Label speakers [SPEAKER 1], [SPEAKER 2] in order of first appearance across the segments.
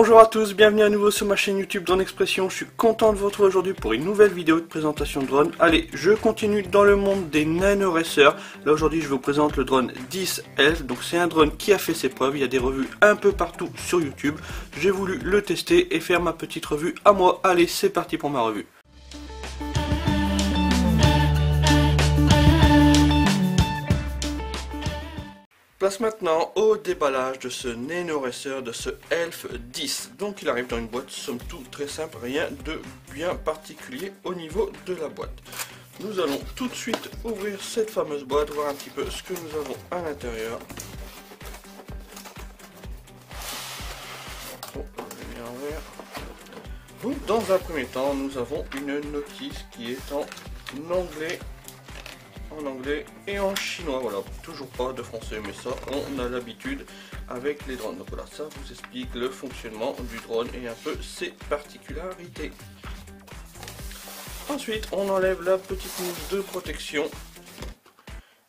[SPEAKER 1] Bonjour à tous, bienvenue à nouveau sur ma chaîne YouTube Drone Expression. Je suis content de vous retrouver aujourd'hui pour une nouvelle vidéo de présentation de drone. Allez, je continue dans le monde des nano racers. Là aujourd'hui je vous présente le drone 10 Elf. Donc c'est un drone qui a fait ses preuves, il y a des revues un peu partout sur YouTube. J'ai voulu le tester et faire ma petite revue à moi. Allez, c'est parti pour ma revue. Place maintenant au déballage de ce Nano Racer, de ce Elf 10. Donc il arrive dans une boîte, somme toute très simple, rien de bien particulier au niveau de la boîte. Nous allons tout de suite ouvrir cette fameuse boîte, voir un petit peu ce que nous avons à l'intérieur. Donc dans un premier temps, nous avons une notice qui est en anglais et en chinois. Voilà, toujours pas de français, mais ça on a l'habitude avec les drones. Donc voilà, ça vous explique le fonctionnement du drone et un peu ses particularités. Ensuite on enlève la petite mousse de protection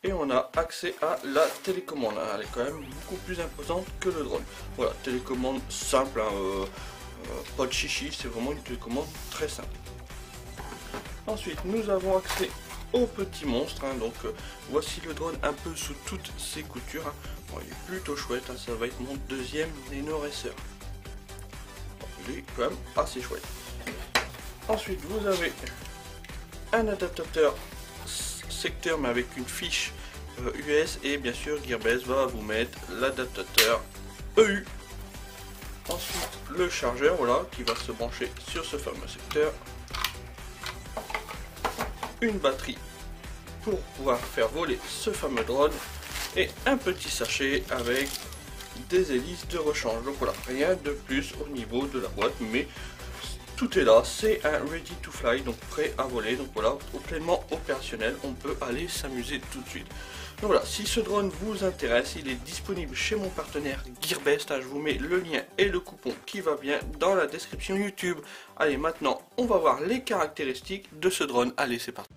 [SPEAKER 1] et on a accès à la télécommande. Elle est quand même beaucoup plus imposante que le drone. Voilà, télécommande simple, hein, pas de chichi, c'est vraiment une télécommande très simple. Ensuite nous avons accès au petit monstre, hein. Donc voici le drone un peu sous toutes ses coutures, hein. Bon, il est plutôt chouette, hein. Ça va être mon deuxième Nano Racer. Il est quand même assez chouette. Ensuite vous avez un adaptateur secteur mais avec une fiche US, et bien sûr Gearbest va vous mettre l'adaptateur EU. Ensuite le chargeur, voilà, qui va se brancher sur ce fameux secteur. Une batterie pour pouvoir faire voler ce fameux drone et un petit sachet avec des hélices de rechange. Donc voilà, rien de plus au niveau de la boîte, mais tout est là. C'est un ready to fly, donc prêt à voler. Donc voilà, pleinement opérationnel, on peut aller s'amuser tout de suite. Donc voilà, si ce drone vous intéresse, il est disponible chez mon partenaire Gearbest. Je vous mets le lien et le coupon qui va bien dans la description YouTube. Allez, maintenant on va voir les caractéristiques de ce drone. Allez, c'est parti.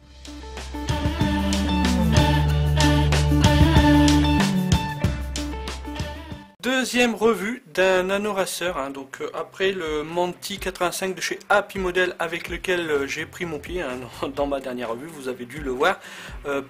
[SPEAKER 1] Deuxième revue d'un Nano Racer, hein. Donc après le Manti 85 de chez Happy Model avec lequel j'ai pris mon pied, hein, dans ma dernière revue, vous avez dû le voir,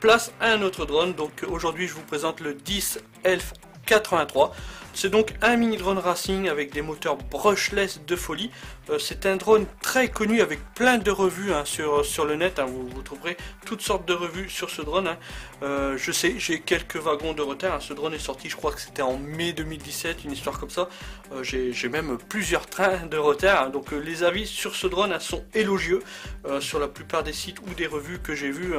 [SPEAKER 1] place un autre drone. Donc aujourd'hui je vous présente le 10 Elf 83. C'est donc un mini drone racing avec des moteurs brushless de folie. C'est un drone très connu avec plein de revues, hein, sur le net, hein. Vous trouverez toutes sortes de revues sur ce drone, hein. Je sais, j'ai quelques wagons de retard, hein. Ce drone est sorti, je crois que c'était en mai 2017, une histoire comme ça. J'ai même plusieurs trains de retard, hein. Donc les avis sur ce drone, hein, sont élogieux sur la plupart des sites ou des revues que j'ai vues.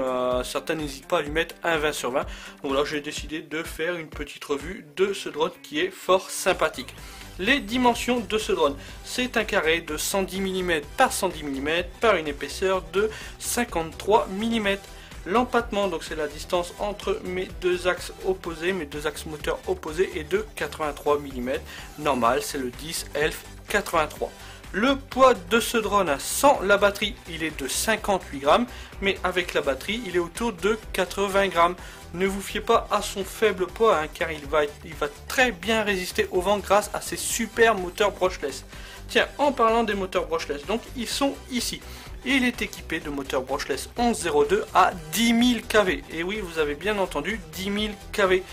[SPEAKER 1] Certains n'hésitent pas à lui mettre un 20 sur 20. Donc là j'ai décidé de faire une petite revue de ce drone qui est fort sympathique. Les dimensions de ce drone, c'est un carré de 110 mm par 110 mm par une épaisseur de 53 mm. L'empattement, donc c'est la distance entre mes deux axes opposés, mes deux axes moteurs opposés, est de 83 mm. Normal, c'est le 10 Elf 83. Le poids de ce drone, sans la batterie, il est de 58 grammes, mais avec la batterie, il est autour de 80 grammes. Ne vous fiez pas à son faible poids, hein, car il va très bien résister au vent grâce à ses super moteurs brushless. Tiens, en parlant des moteurs brushless, donc ils sont ici. Il est équipé de moteur brushless 1102 à 10 000 kV. Et oui, vous avez bien entendu, 10 000 kV.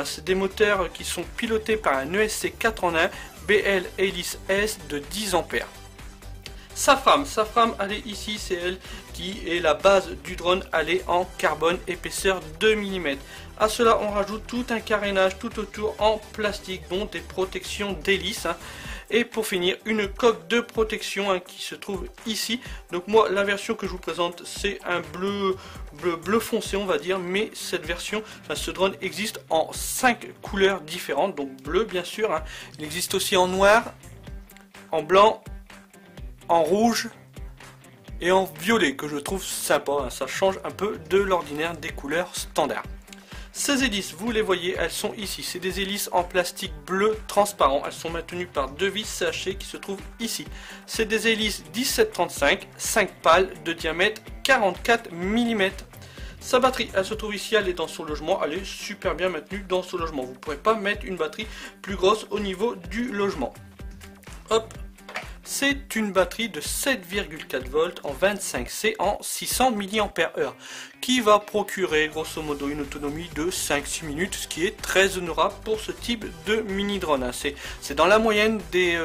[SPEAKER 1] C'est des moteurs qui sont pilotés par un ESC 4 en 1 BL Hélice S de 10 ampères. Sa frame, elle est ici, c'est elle qui est la base du drone, elle est en carbone épaisseur 2 mm. À cela on rajoute tout un carénage tout autour en plastique, dont des protections d'hélice, hein. Et pour finir, une coque de protection, hein, qui se trouve ici. Donc moi, la version que je vous présente, c'est un bleu foncé, on va dire. Mais cette version, enfin, ce drone existe en 5 couleurs différentes. Donc bleu bien sûr, hein. Il existe aussi en noir, en blanc, en rouge et en violet, que je trouve sympa, hein. Ça change un peu de l'ordinaire des couleurs standards. Ces hélices, vous les voyez, elles sont ici. C'est des hélices en plastique bleu transparent. Elles sont maintenues par deux vis CH qui se trouvent ici. C'est des hélices 1735, 5 pales de diamètre 44 mm. Sa batterie, elle se trouve ici, elle est dans son logement. Elle est super bien maintenue dans son logement. Vous ne pourrez pas mettre une batterie plus grosse au niveau du logement. Hop, C'est une batterie de 7,4 volts en 25C en 600 mAh qui va procurer grosso modo une autonomie de 5-6 minutes, ce qui est très honorable pour ce type de mini drone. C'est dans la moyenne des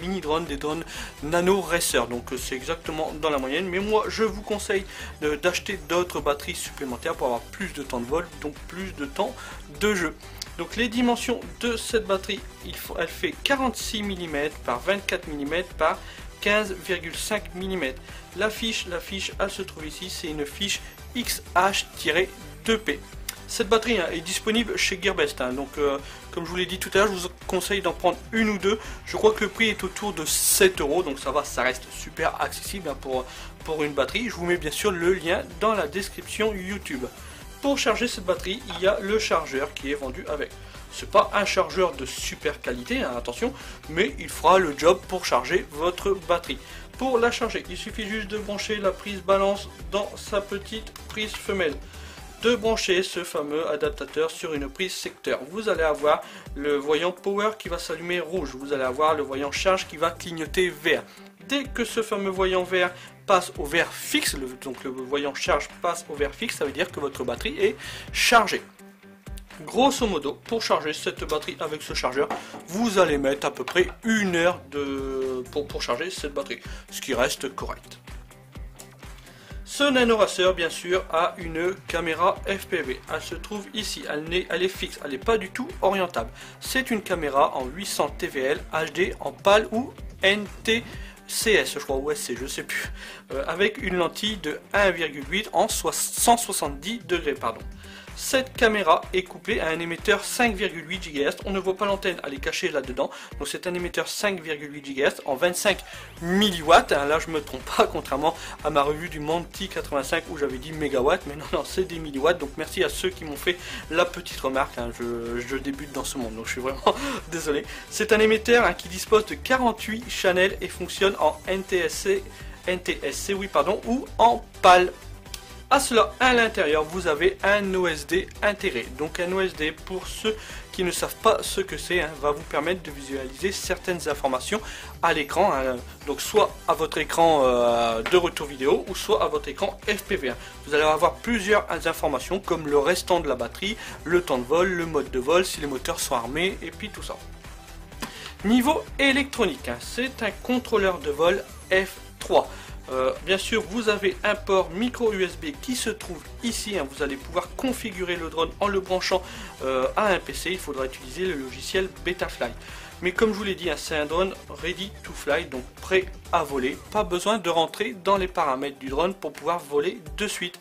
[SPEAKER 1] mini drones, des drones nano racer, donc c'est exactement dans la moyenne. Mais moi je vous conseille d'acheter d'autres batteries supplémentaires pour avoir plus de temps de vol, donc plus de temps de jeu. Donc les dimensions de cette batterie, elle fait 46 mm par 24 mm par 15,5 mm. La fiche, elle se trouve ici, c'est une fiche XH-2P. Cette batterie est disponible chez Gearbest, donc comme je vous l'ai dit tout à l'heure, je vous conseille d'en prendre une ou deux. Je crois que le prix est autour de 7 €, donc ça va, ça reste super accessible pour une batterie. Je vous mets bien sûr le lien dans la description YouTube. Pour charger cette batterie, il y a le chargeur qui est vendu avec. C'est pas un chargeur de super qualité, attention, mais il fera le job pour charger votre batterie. Pour la charger, il suffit juste de brancher la prise balance dans sa petite prise femelle, de brancher ce fameux adaptateur sur une prise secteur. Vous allez avoir le voyant power qui va s'allumer rouge, vous allez avoir le voyant charge qui va clignoter vert. Dès que ce fameux voyant vert passe au vert fixe, donc le voyant charge passe au vert fixe, ça veut dire que votre batterie est chargée. Grosso modo, pour charger cette batterie avec ce chargeur, vous allez mettre à peu près 1 heure pour charger cette batterie, ce qui reste correct. Ce NanoRacer, bien sûr, a une caméra FPV. Elle se trouve ici, elle est fixe, elle n'est pas du tout orientable. C'est une caméra en 800 TVL HD en PAL ou NTCS, je crois, ou SC, je sais plus, avec une lentille de 1,8 en 170 degrés, pardon. Cette caméra est couplée à un émetteur 5,8 GHz. On ne voit pas l'antenne, elle est cachée là-dedans. Donc c'est un émetteur 5,8 GHz en 25 mW. Là je me trompe pas, contrairement à ma revue du Monty 85 où j'avais dit mégawatts. Mais non, c'est des milliwatts. Donc merci à ceux qui m'ont fait la petite remarque. Je débute dans ce monde, donc je suis vraiment désolé. C'est un émetteur qui dispose de 48 channels et fonctionne en NTSC oui, pardon, ou en PAL. À cela, à l'intérieur, vous avez un OSD intégré. Donc un OSD, pour ceux qui ne savent pas ce que c'est, va vous permettre de visualiser certaines informations à l'écran. Donc soit à votre écran de retour vidéo ou soit à votre écran FPV. Vous allez avoir plusieurs informations comme le restant de la batterie, le temps de vol, le mode de vol, si les moteurs sont armés et puis tout ça. Niveau électronique, c'est un contrôleur de vol F3. Bien sûr, vous avez un port micro USB qui se trouve ici. Vous allez pouvoir configurer le drone en le branchant à un PC. Il faudra utiliser le logiciel Betafly. Mais comme je vous l'ai dit, c'est un drone ready to fly, donc prêt à voler. Pas besoin de rentrer dans les paramètres du drone pour pouvoir voler de suite.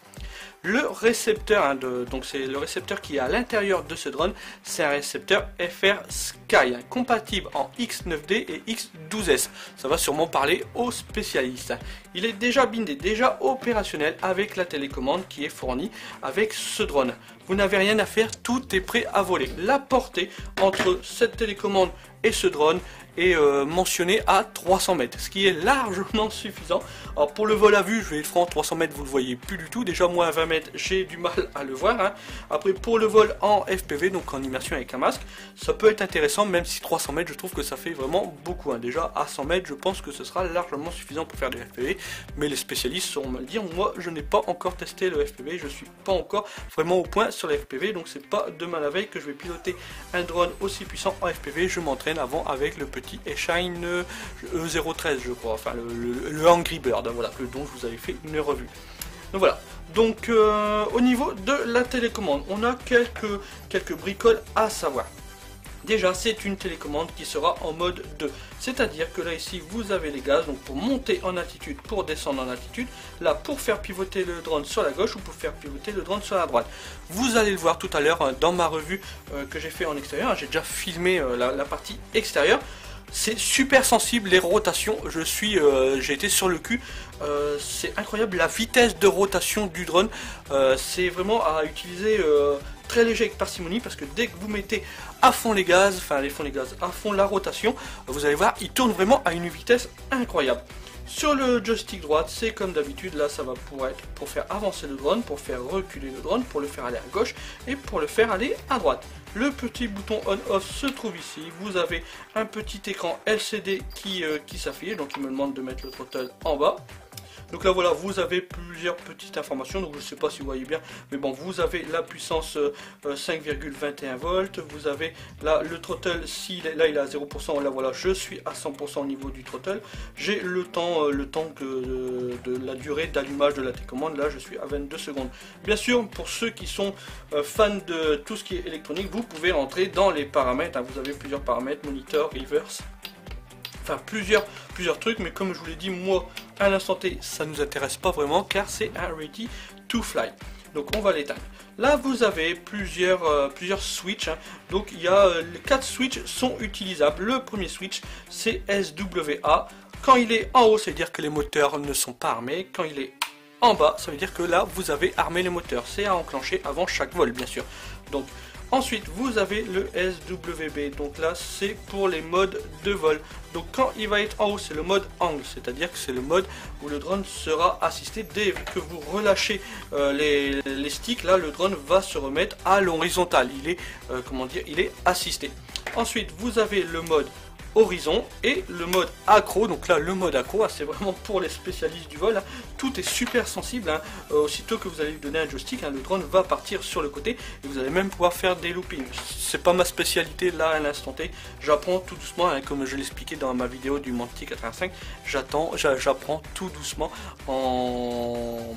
[SPEAKER 1] Le récepteur, donc c'est le récepteur qui est à l'intérieur de ce drone, c'est un récepteur FR Sky, compatible en X9D et X12S. Ça va sûrement parler aux spécialistes. Il est déjà bindé, déjà opérationnel avec la télécommande qui est fournie avec ce drone. Vous n'avez rien à faire, tout est prêt à voler. La portée entre cette télécommande et ce drone est mentionné à 300 mètres, ce qui est largement suffisant. Alors pour le vol à vue, je vais être franc, 300 mètres vous le voyez plus du tout, déjà moi à 20 mètres j'ai du mal à le voir. Après pour le vol en FPV, donc en immersion avec un masque, ça peut être intéressant, même si 300 mètres je trouve que ça fait vraiment beaucoup. Déjà à 100 mètres je pense que ce sera largement suffisant pour faire des FPV, mais les spécialistes sauront me le dire. Moi je n'ai pas encore testé le FPV, je suis pas encore vraiment au point sur les FPV, donc c'est pas demain la veille que je vais piloter un drone aussi puissant en FPV. Je m'entraîne avant avec le petit Eshine E013 je crois, enfin le Angry Bird, voilà, dont je vous avais fait une revue. Donc voilà, donc au niveau de la télécommande, on a quelques bricoles à savoir. Déjà, c'est une télécommande qui sera en mode 2, c'est-à-dire que là ici vous avez les gaz, donc pour monter en altitude, pour descendre en altitude, là pour faire pivoter le drone sur la gauche ou pour faire pivoter le drone sur la droite. Vous allez le voir tout à l'heure dans ma revue que j'ai fait en extérieur, j'ai déjà filmé la partie extérieure. C'est super sensible les rotations, j'ai été sur le cul, c'est incroyable la vitesse de rotation du drone, c'est vraiment à utiliser très léger avec parcimonie, parce que dès que vous mettez à fond les gaz, à fond la rotation, vous allez voir, il tourne vraiment à une vitesse incroyable. Sur le joystick droite, c'est comme d'habitude, là ça va pouvoir être pour faire avancer le drone, pour faire reculer le drone, pour le faire aller à gauche et pour le faire aller à droite. Le petit bouton on-off se trouve ici. Vous avez un petit écran LCD qui s'affiche, donc il me demande de mettre le throttle en bas. Donc là voilà, vous avez plusieurs petites informations, donc je ne sais pas si vous voyez bien, mais bon, vous avez la puissance 5,21 volts, vous avez là le throttle, là il est à 0%, là voilà, je suis à 100% au niveau du throttle, j'ai le temps de la durée d'allumage de la télécommande, là je suis à 22 secondes. Bien sûr, pour ceux qui sont fans de tout ce qui est électronique, vous pouvez rentrer dans les paramètres, hein, vous avez plusieurs paramètres, monitor, reverse, enfin plusieurs trucs, mais comme je vous l'ai dit, moi à l'instant T ça nous intéresse pas vraiment car c'est un ready to fly, donc on va l'éteindre. Là vous avez plusieurs switches, hein. Donc il y a les 4 switches sont utilisables. Le premier switch c'est SWA, quand il est en haut ça veut dire que les moteurs ne sont pas armés, quand il est en bas ça veut dire que là vous avez armé les moteurs, c'est à enclencher avant chaque vol bien sûr. Donc ensuite, vous avez le SWB, donc là c'est pour les modes de vol. Donc quand il va être en haut, c'est le mode angle, c'est-à-dire que c'est le mode où le drone sera assisté. Dès que vous relâchez les sticks, là le drone va se remettre à l'horizontale, il est, il est assisté. Ensuite, vous avez le mode horizon et le mode accro. Donc là le mode accro, c'est vraiment pour les spécialistes du vol, hein. Tout est super sensible, hein. Aussitôt que vous allez lui donner un joystick, hein, le drone va partir sur le côté et vous allez même pouvoir faire des loopings. C'est pas ma spécialité là à l'instant T, j'apprends tout doucement, hein, comme je l'expliquais dans ma vidéo du Mantic 85, j'apprends tout doucement en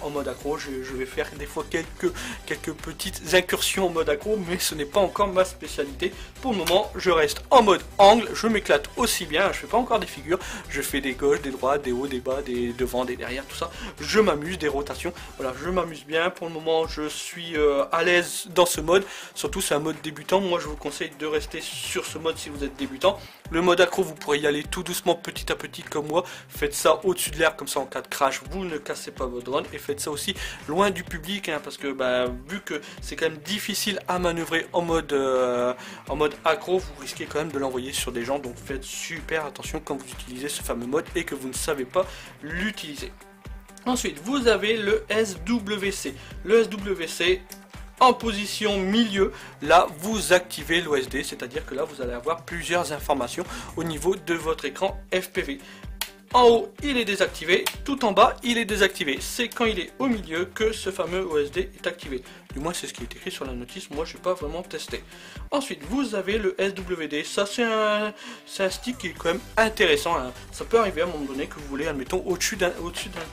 [SPEAKER 1] mode accro. Je vais faire des fois quelques petites incursions en mode accro, mais ce n'est pas encore ma spécialité. Pour le moment je reste en mode angle, je m'éclate aussi bien, je fais pas encore des figures, je fais des gauches, des droites, des hauts, des bas, des devant, des derrière, tout ça, je m'amuse, des rotations, voilà, je m'amuse bien. Pour le moment je suis à l'aise dans ce mode, surtout c'est un mode débutant, moi je vous conseille de rester sur ce mode si vous êtes débutant. Le mode accro vous pourrez y aller tout doucement, petit à petit comme moi, faites ça au-dessus de l'air, comme ça en cas de crash vous ne cassez pas votre drone, et faites ça aussi loin du public, hein, parce que vu que c'est quand même difficile à manœuvrer en mode accro, vous risquez quand même de l'envoyer sur des gens, donc faites super attention quand vous utilisez ce fameux mode et que vous ne savez pas l'utiliser. Ensuite vous avez le SWC. Le SWC en position milieu, là vous activez l'OSD, c'est-à-dire que là vous allez avoir plusieurs informations au niveau de votre écran FPV. En haut il est désactivé, tout en bas il est désactivé. C'est quand il est au milieu que ce fameux OSD est activé. Du moins c'est ce qui est écrit sur la notice, moi je n'ai pas vraiment testé. Ensuite vous avez le SWD, ça c'est un stick qui est quand même intéressant, hein. Ça peut arriver à un moment donné que vous voulez, admettons, au-dessus d'un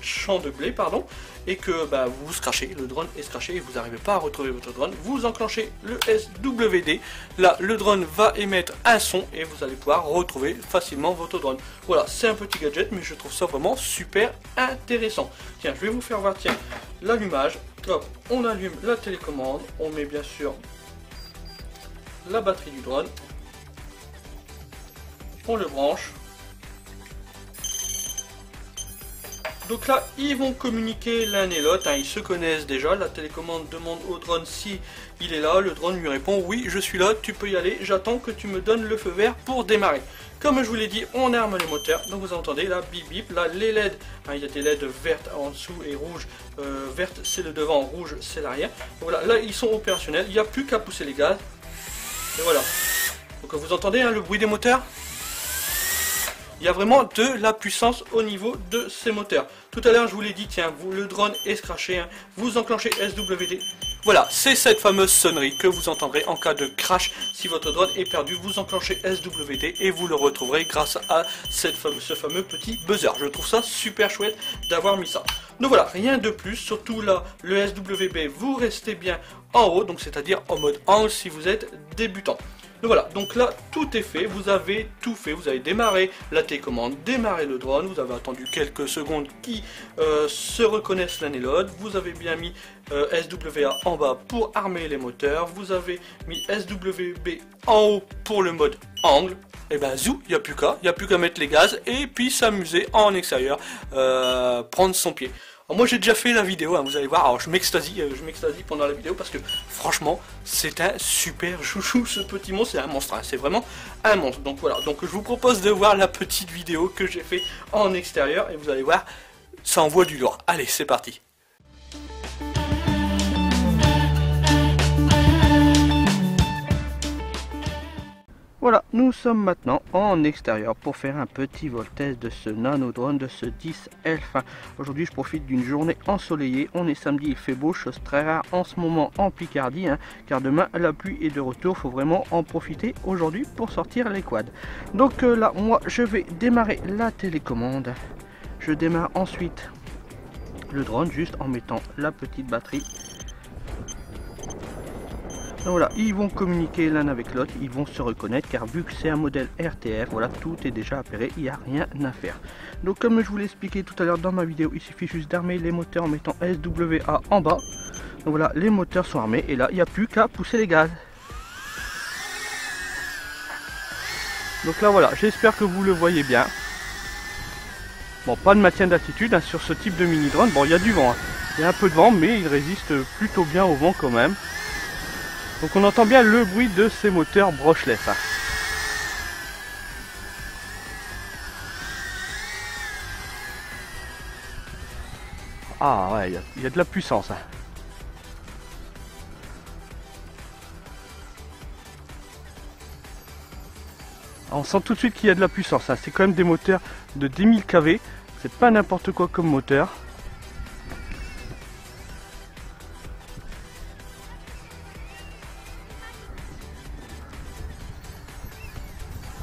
[SPEAKER 1] champ de blé, pardon, et que vous vous scratchez, le drone est scratché et vous n'arrivez pas à retrouver votre drone. Vous enclenchez le SWD, là le drone va émettre un son et vous allez pouvoir retrouver facilement votre drone. Voilà, c'est un petit gadget mais je trouve ça vraiment super intéressant. Tiens, je vais vous faire voir, tiens, l'allumage. Hop, on allume la télécommande, on met bien sûr la batterie du drone, on le branche. Donc là, ils vont communiquer l'un et l'autre, hein, ils se connaissent déjà. La télécommande demande au drone si il est là, le drone lui répond oui, je suis là, tu peux y aller, j'attends que tu me donnes le feu vert pour démarrer. Comme je vous l'ai dit, on arme les moteurs, donc vous entendez là, bip bip, là les LED, hein, il y a des LED vertes en dessous et rouges, verte c'est le devant, rouge c'est l'arrière. Voilà, là ils sont opérationnels, il n'y a plus qu'à pousser les gaz, et voilà. Donc vous entendez hein, le bruit des moteurs? Il y a vraiment de la puissance au niveau de ces moteurs. Tout à l'heure je vous l'ai dit, tiens, le drone est scratché, hein, vous enclenchez SWD. Voilà, c'est cette fameuse sonnerie que vous entendrez en cas de crash. Si votre drone est perdu, vous enclenchez SWD et vous le retrouverez grâce à ce fameux petit buzzer. Je trouve ça super chouette d'avoir mis ça. Donc voilà, rien de plus, surtout là, le SWB, vous restez bien en haut, donc c'est-à-dire en mode angle si vous êtes débutant. Donc voilà, donc là tout est fait, vous avez tout fait, vous avez démarré la télécommande, démarré le drone, vous avez attendu quelques secondes qui se reconnaissent l'un et l'autre, vous avez bien mis SWA en bas pour armer les moteurs, vous avez mis SWB en haut pour le mode angle, et ben zou, il n'y a plus qu'à mettre les gaz et puis s'amuser en extérieur, prendre son pied. Alors moi j'ai déjà fait la vidéo, hein, vous allez voir, alors je m'extasie pendant la vidéo parce que franchement c'est un super chouchou ce petit monstre, c'est un monstre, hein, c'est vraiment un monstre. Donc voilà, donc je vous propose de voir la petite vidéo que j'ai fait en extérieur et vous allez voir, ça envoie du lourd. Allez, c'est parti. Voilà, nous sommes maintenant en extérieur pour faire un petit vol test de ce nano drone, de ce 10 Elf. Aujourd'hui je profite d'une journée ensoleillée, on est samedi, il fait beau, chose très rare en ce moment en Picardie, car demain la pluie est de retour, faut vraiment en profiter aujourd'hui pour sortir les quads. Donc là, moi je vais démarrer la télécommande, je démarre ensuite le drone juste en mettant la petite batterie. Donc voilà, ils vont communiquer l'un avec l'autre, ils vont se reconnaître car vu que c'est un modèle RTF, voilà, tout est déjà appairé, il n'y a rien à faire. Donc comme je vous l'ai expliqué tout à l'heure dans ma vidéo, il suffit juste d'armer les moteurs en mettant SWA en bas. Donc voilà, les moteurs sont armés et là, il n'y a plus qu'à pousser les gaz. Donc là voilà, j'espère que vous le voyez bien. Bon, pas de maintien d'altitude sur ce type de mini drone, bon il y a du vent, il y a un peu de vent mais il résiste plutôt bien au vent quand même. Donc on entend bien le bruit de ces moteurs brushless. Ah ouais, il y a de la puissance. On sent tout de suite qu'il y a de la puissance. C'est quand même des moteurs de 10 000 kV. C'est pas n'importe quoi comme moteur.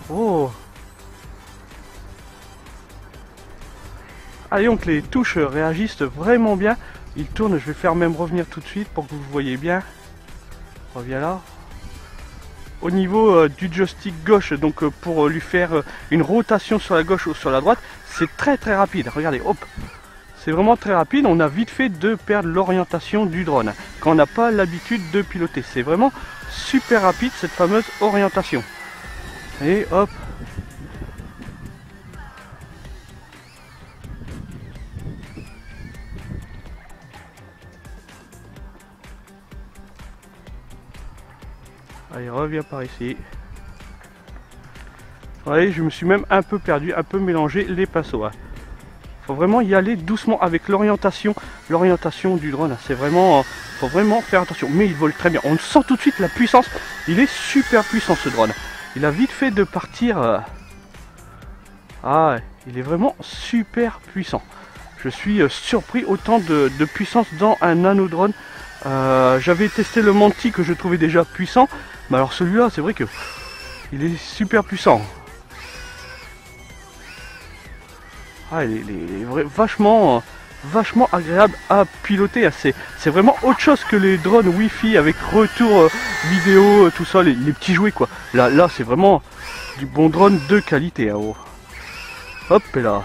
[SPEAKER 1] Oh! Allez donc, les touches réagissent vraiment bien. Il tourne, je vais faire même revenir tout de suite pour que vous voyez bien. Reviens là. Au niveau du joystick gauche, donc pour lui faire une rotation sur la gauche ou sur la droite, c'est très rapide. Regardez, hop! C'est vraiment très rapide, on a vite fait de perdre l'orientation du drone quand on n'a pas l'habitude de piloter. C'est vraiment super rapide cette fameuse orientation. Et hop! Allez, reviens par ici. Voyez, je me suis même un peu perdu, un peu mélangé les pinceaux. Faut vraiment y aller doucement avec l'orientation du drone. C'est vraiment, faut vraiment faire attention. Mais il vole très bien. On sent tout de suite la puissance. Il est super puissant ce drone. Il a vite fait de partir. Ah, ouais, il est vraiment super puissant. Je suis surpris autant de puissance dans un nano drone. J'avais testé le Manti que je trouvais déjà puissant. Mais alors celui-là, c'est vrai que il est super puissant. Ah, il est vachement agréable à piloter. C'est vraiment autre chose que les drones Wi-Fi avec retour vidéo, tout ça, les petits jouets quoi. Là c'est vraiment du bon drone de qualité. Oh. Hop et là.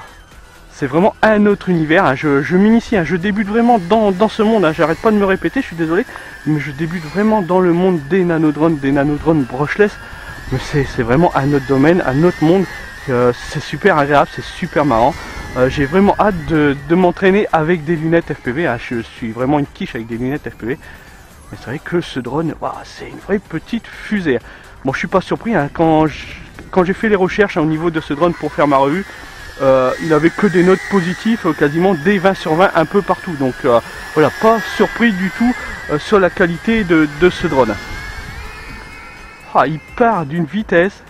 [SPEAKER 1] C'est vraiment un autre univers. Je m'initie, je débute vraiment dans ce monde. J'arrête pas de me répéter, je suis désolé. Mais je débute vraiment dans le monde des nanodrones brushless. Mais c'est vraiment un autre domaine, un autre monde. C'est super agréable, c'est super marrant. J'ai vraiment hâte de m'entraîner avec des lunettes FPV. Je suis vraiment une quiche avec des lunettes FPV. Mais c'est vrai que ce drone, c'est une vraie petite fusée. Bon, je suis pas surpris quand j'ai fait les recherches au niveau de ce drone pour faire ma revue. Il avait que des notes positives, quasiment des 20 sur 20 un peu partout. Donc voilà, pas surpris du tout sur la qualité de ce drone. Ah, il part d'une vitesse.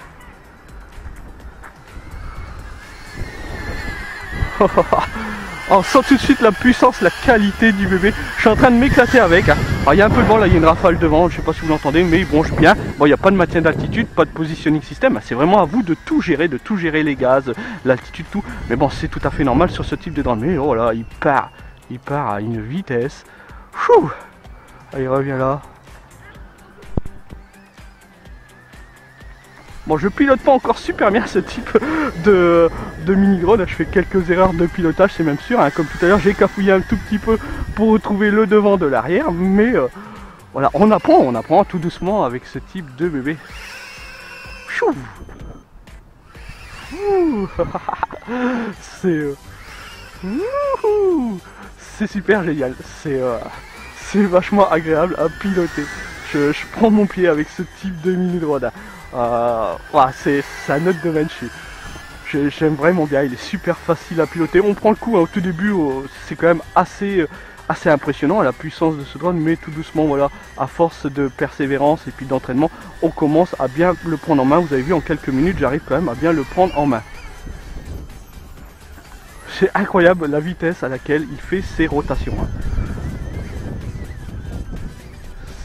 [SPEAKER 1] On sent tout de suite la puissance, la qualité du bébé. Je suis en train de m'éclater avec. Alors il y a un peu de vent, là il y a une rafale de vent, je sais pas si vous l'entendez, mais bon je bien. Bon, il n'y a pas de maintien d'altitude, pas de positioning système. C'est vraiment à vous de tout gérer les gaz, l'altitude, tout. Mais bon, c'est tout à fait normal sur ce type de drone. Mais oh là, il part à une vitesse. Chou. Allez, reviens là. Bon, je pilote pas encore super bien ce type de mini drone. Je fais quelques erreurs de pilotage, c'est même sûr. Comme tout à l'heure, j'ai cafouillé un tout petit peu pour retrouver le devant de l'arrière. Mais voilà, on apprend tout doucement avec ce type de bébé. Chou. C'est super génial. C'est vachement agréable à piloter. Je prends mon pied avec ce type de mini drone. C'est un autre domaine. J'aime vraiment bien, il est super facile à piloter. On prend le coup au tout début, c'est quand même assez
[SPEAKER 2] assez impressionnant la puissance de ce drone, mais tout doucement, voilà, à force de persévérance et puis d'entraînement, on commence à bien le prendre en main. Vous avez vu, en quelques minutes, j'arrive quand même à bien le prendre en main. C'est incroyable la vitesse à laquelle il fait ses rotations.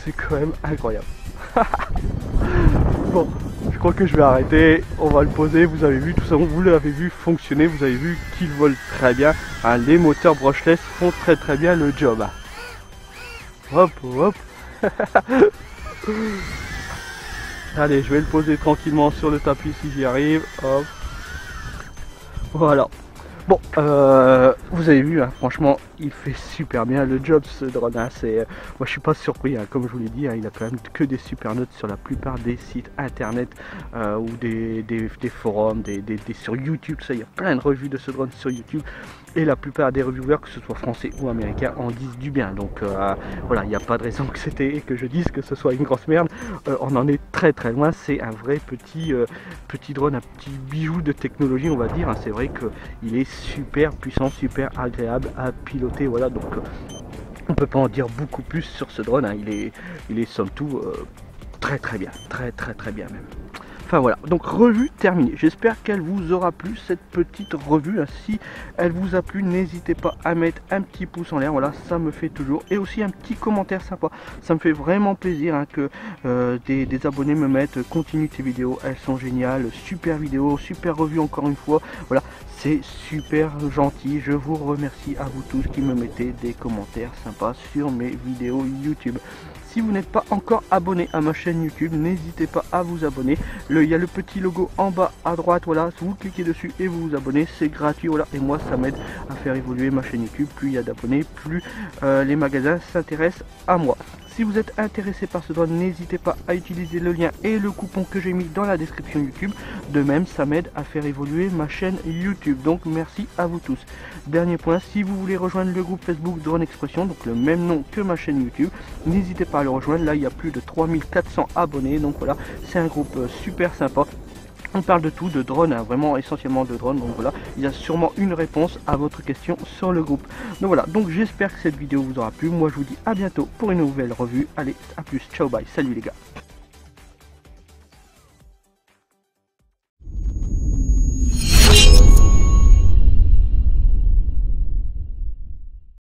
[SPEAKER 2] C'est quand même incroyable. Bon, je crois que je vais arrêter, on va le poser. Vous avez vu tout ça, vous l'avez vu fonctionner, vous avez vu qu'il vole très bien. Hein, les moteurs brushless font très bien le job. Hop, hop. Allez, je vais le poser tranquillement sur le tapis si j'y arrive. Hop. Voilà. Bon, vous avez vu, hein, franchement, il fait super bien le job ce drone. Hein, moi, je suis pas surpris, hein, comme je vous l'ai dit, hein, il a quand même que des super notes sur la plupart des sites internet ou des forums, sur YouTube. Ça, il y a plein de revues de ce drone sur YouTube. Et la plupart des reviewers, que ce soit français ou américains, en disent du bien. Donc voilà, il n'y a pas de raison que je dise que ce soit une grosse merde. On en est très loin. C'est un vrai petit drone, un petit bijou de technologie, on va dire. Hein. C'est vrai qu'il est super puissant, super agréable à piloter. Voilà, donc on peut pas en dire beaucoup plus sur ce drone. Hein. Il est somme toute très bien, très bien même. Enfin voilà, donc revue terminée. J'espère qu'elle vous aura plu, cette petite revue. Si elle vous a plu, n'hésitez pas à mettre un petit pouce en l'air, voilà, ça me fait toujours. Et aussi un petit commentaire sympa, ça me fait vraiment plaisir hein, que des abonnés me mettent « Continue tes vidéos, elles sont géniales, super vidéo, super revue encore une fois ». Voilà, c'est super gentil, je vous remercie à vous tous qui me mettez des commentaires sympas sur mes vidéos YouTube. Si vous n'êtes pas encore abonné à ma chaîne YouTube, n'hésitez pas à vous abonner. Il y a le petit logo en bas à droite, voilà, vous cliquez dessus et vous vous abonnez, c'est gratuit, voilà, et moi ça m'aide à faire évoluer ma chaîne YouTube. Plus il y a d'abonnés, plus les magasins s'intéressent à moi. Si vous êtes intéressé par ce drone, n'hésitez pas à utiliser le lien et le coupon que j'ai mis dans la description YouTube. De même, ça m'aide à faire évoluer ma chaîne YouTube. Donc merci à vous tous. Dernier point, si vous voulez rejoindre le groupe Facebook Drone Expression, donc le même nom que ma chaîne YouTube, n'hésitez pas à le rejoindre. Là, il y a plus de 3400 abonnés. Donc voilà, c'est un groupe super sympa. On parle de tout, de drones, hein, vraiment essentiellement de drones, donc voilà, il y a sûrement une réponse à votre question sur le groupe. Donc voilà, donc j'espère que cette vidéo vous aura plu, moi je vous dis à bientôt pour une nouvelle revue, allez, à plus, ciao, bye, salut les gars.